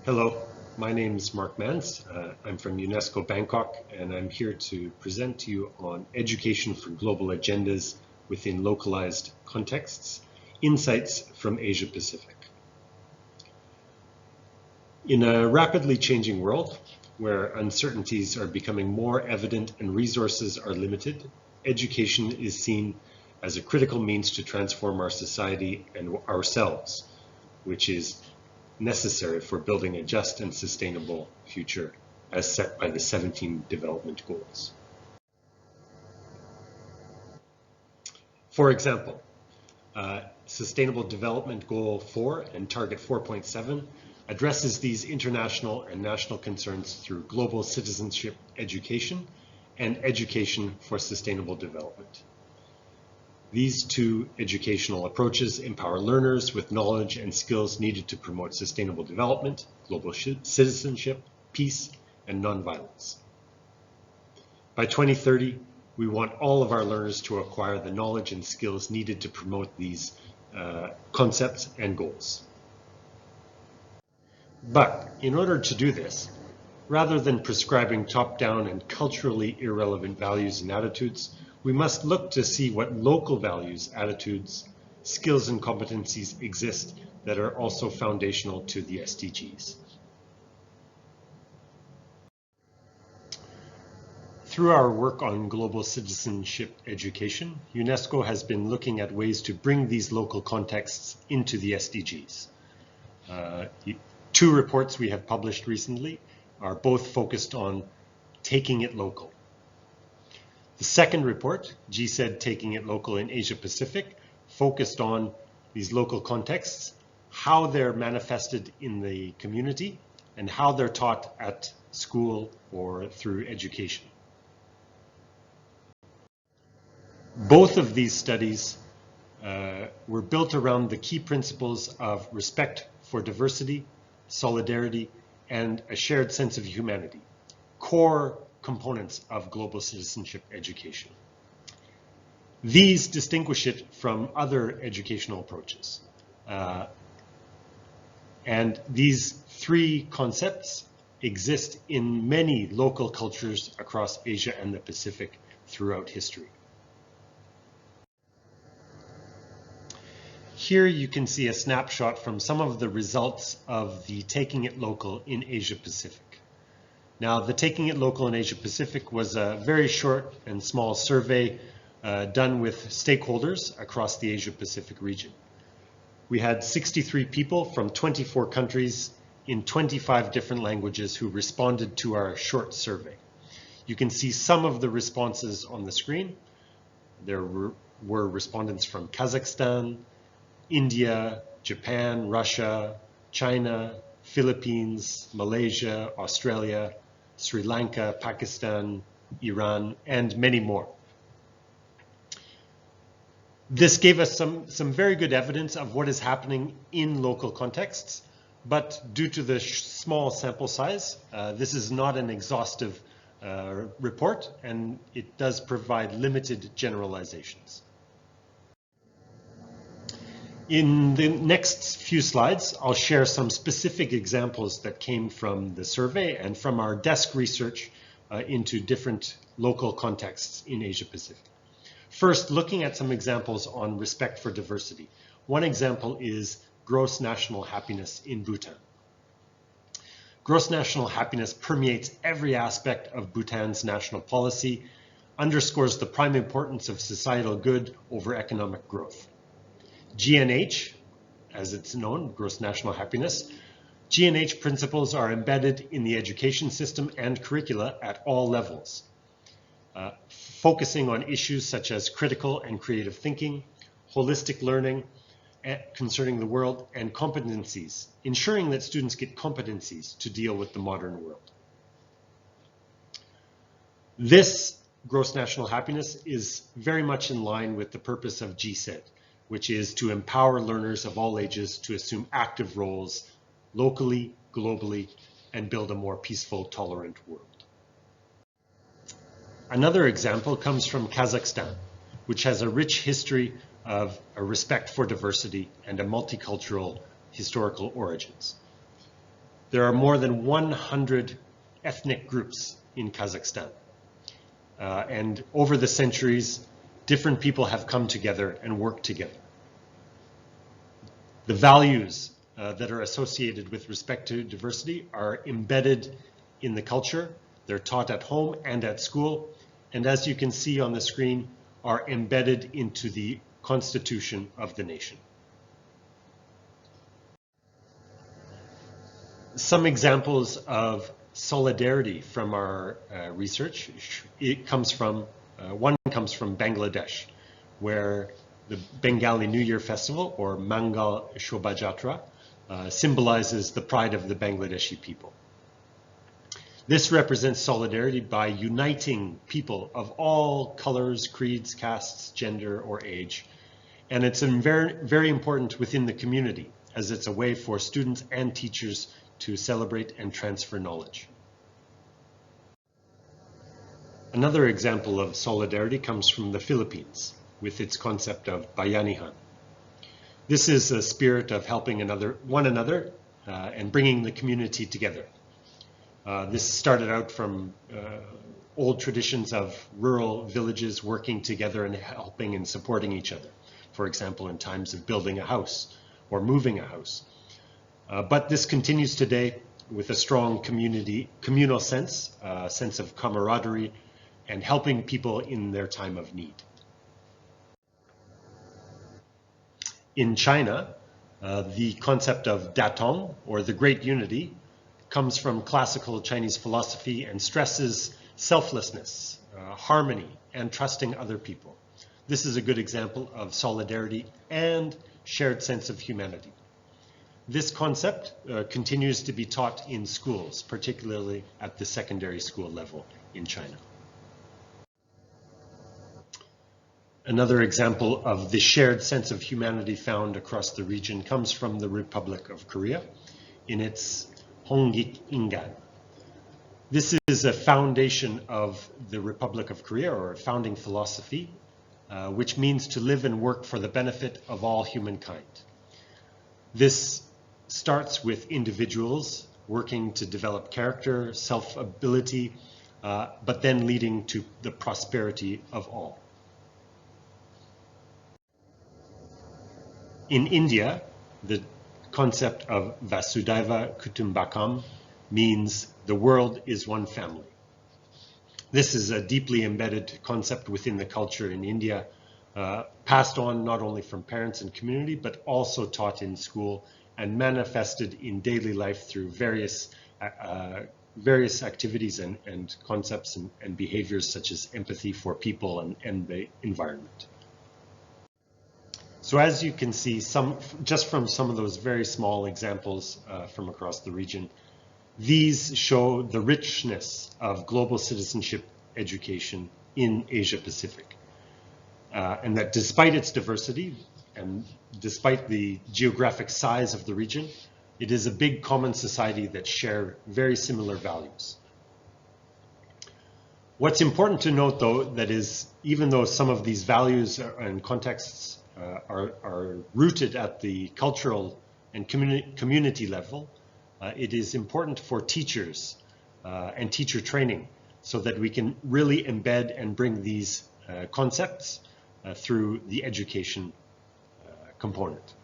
Hello, my name is Mark Mans. I'm from UNESCO Bangkok, and I'm here to present to you on education for global agendas within localized contexts, insights from Asia Pacific. In a rapidly changing world, where uncertainties are becoming more evident and resources are limited, education is seen as a critical means to transform our society and ourselves, which is necessary for building a just and sustainable future as set by the 17 development goals. For example, Sustainable Development Goal 4 and Target 4.7 addresses these international and national concerns through global citizenship education and education for sustainable development. These two educational approaches empower learners with knowledge and skills needed to promote sustainable development, global citizenship, peace, and nonviolence. By 2030, we want all of our learners to acquire the knowledge and skills needed to promote these concepts and goals. But in order to do this, rather than prescribing top-down and culturally irrelevant values and attitudes, we must look to see what local values, attitudes, skills, and competencies exist that are also foundational to the SDGs. Through our work on global citizenship education, UNESCO has been looking at ways to bring these local contexts into the SDGs. Two reports we have published recently are both focused on taking it local. The second report, GCED Taking It Local in Asia Pacific, focused on these local contexts, how they're manifested in the community, and how they're taught at school or through education. Both of these studies were built around the key principles of respect for diversity, solidarity, and a shared sense of humanity, core components of global citizenship education. These distinguish it from other educational approaches. And these three concepts exist in many local cultures across Asia and the Pacific throughout history. Here you can see a snapshot from some of the results of the Taking It Local in Asia Pacific. Now, the Taking It Local in Asia Pacific was a very short and small survey done with stakeholders across the Asia Pacific region. We had 63 people from 24 countries in 25 different languages who responded to our short survey. You can see some of the responses on the screen. There were respondents from Kazakhstan, India, Japan, Russia, China, Philippines, Malaysia, Australia, Sri Lanka, Pakistan, Iran, and many more. This gave us some very good evidence of what is happening in local contexts, but due to the small sample size, this is not an exhaustive report, and it does provide limited generalizations. In the next few slides, I'll share some specific examples that came from the survey and from our desk research into different local contexts in Asia Pacific. First, looking at some examples on respect for diversity. One example is gross national happiness in Bhutan. Gross national happiness permeates every aspect of Bhutan's national policy, underscores the prime importance of societal good over economic growth. GNH, as it's known, gross national happiness, GNH principles are embedded in the education system and curricula at all levels, focusing on issues such as critical and creative thinking, holistic learning concerning the world, and competencies, ensuring that students get competencies to deal with the modern world. This gross national happiness is very much in line with the purpose of GCED, which is to empower learners of all ages to assume active roles locally, globally, and build a more peaceful, tolerant world. Another example comes from Kazakhstan, which has a rich history of a respect for diversity and a multicultural historical origins. There are more than 100 ethnic groups in Kazakhstan. And over the centuries, different people have come together and worked together. The values that are associated with respect to diversity are embedded in the culture. They're taught at home and at school. And as you can see on the screen, are embedded into the constitution of the nation. Some examples of solidarity from our research, one comes from Bangladesh, where the Bengali New Year festival, or Mangal Shobhajatra, symbolizes the pride of the Bangladeshi people. This represents solidarity by uniting people of all colors, creeds, castes, gender, or age. And it's very, very important within the community, as it's a way for students and teachers to celebrate and transfer knowledge. Another example of solidarity comes from the Philippines, with its concept of Bayanihan. This is a spirit of helping one another and bringing the community together. This started out from old traditions of rural villages working together and helping and supporting each other. For example, in times of building a house or moving a house. But this continues today with a strong communal sense of camaraderie and helping people in their time of need. In China, the concept of Tong, or the Great Unity, comes from classical Chinese philosophy and stresses selflessness, harmony, and trusting other people. This is a good example of solidarity and shared sense of humanity. This concept continues to be taught in schools, particularly at the secondary school level in China. Another example of the shared sense of humanity found across the region comes from the Republic of Korea in its Hongik Ingan. This is a foundation of the Republic of Korea, or a founding philosophy, which means to live and work for the benefit of all humankind. This starts with individuals working to develop character, self-ability, but then leading to the prosperity of all. In India, the concept of Vasudhaiva Kutumbakam means the world is one family. This is a deeply embedded concept within the culture in India, passed on not only from parents and community, but also taught in school and manifested in daily life through various activities and concepts and behaviors such as empathy for people and the environment. So as you can see, just from some of those very small examples from across the region, these show the richness of global citizenship education in Asia Pacific. And that despite its diversity and despite the geographic size of the region, it is a big common society that share very similar values. What's important to note, though, that is, even though some of these values and contexts are rooted at the cultural and community level, it is important for teachers and teacher training so that we can really embed and bring these concepts through the education component.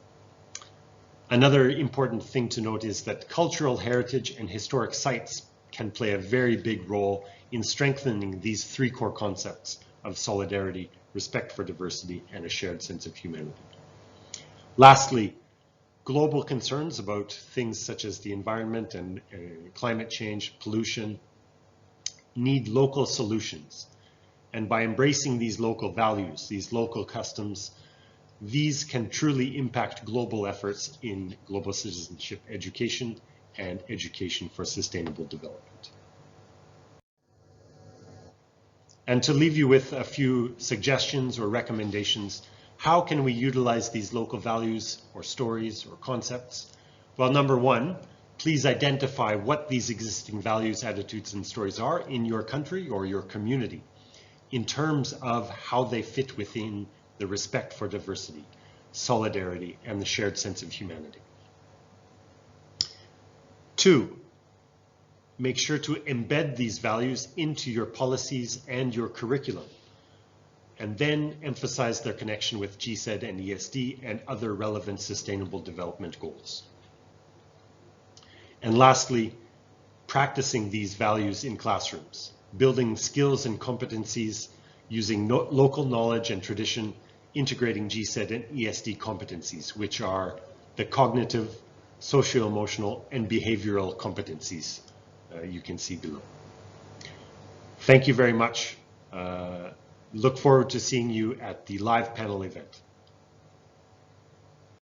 Another important thing to note is that cultural heritage and historic sites can play a very big role in strengthening these three core concepts of solidarity, respect for diversity, and a shared sense of humanity. Lastly, global concerns about things such as the environment and climate change, pollution, need local solutions. And by embracing these local values, these local customs, these can truly impact global efforts in global citizenship education and education for sustainable development. And to leave you with a few suggestions or recommendations, how can we utilize these local values or stories or concepts? Well, number one, please identify what these existing values, attitudes, and stories are in your country or your community in terms of how they fit within the respect for diversity, solidarity, and the shared sense of humanity. 2, make sure to embed these values into your policies and your curriculum, and then emphasize their connection with GCED and ESD and other relevant sustainable development goals. And lastly, practicing these values in classrooms, building skills and competencies using local knowledge and tradition, integrating GCED and ESD competencies, which are the cognitive, socio-emotional, and behavioral competencies you can see below. Thank you very much. Look forward to seeing you at the live panel event.